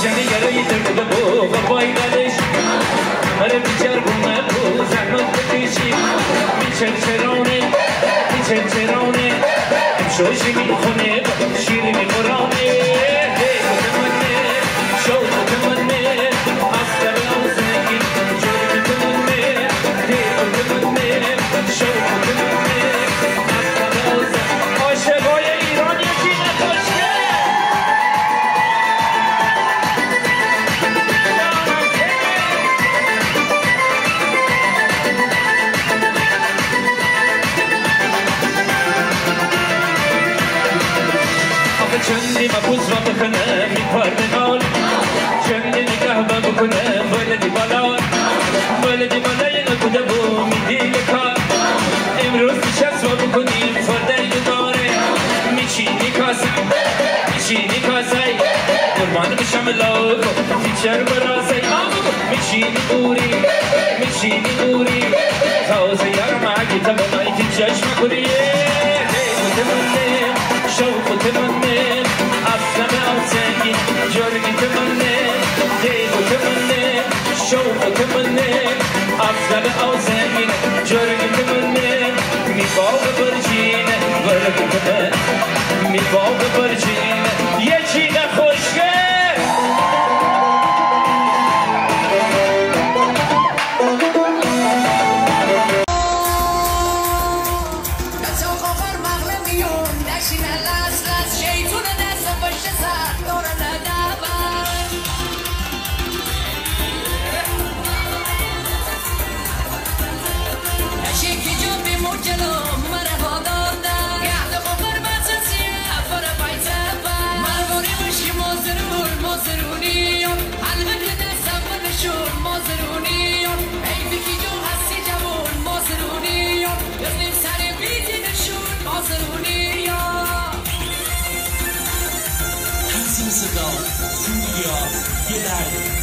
جنی گرایی درد بو قربای دلش هر بیچار بومه بو زحمت بکشی میچرچرانه شوشی میخونه شیر میخورانه بتمنه شو بتمنه اصلا اوزنگی جور بتمنه بتمنه شو بتمنه اصلا اوزنگی عاشقای ایران یکی نکشته چندی مبوز و بکنه میپردنال چندی نگه بکنه ولدی بالای نبوده و میدی کار امروز نشست و بکنیم فرده داره میچینی کاسه قربان بشم لاغو تیچر برازه میچینی دوری تازه یارم اگه تبنایی که چشم کنی شوق تمنى أصلا أوساني جرقي تمنى ديب تمنى شوق تمنى أصلا أوساني جرقي تمنى ميباو برجينة ورقة ميباو برجينة يجينا خوشك صدا، سوریا، یه درد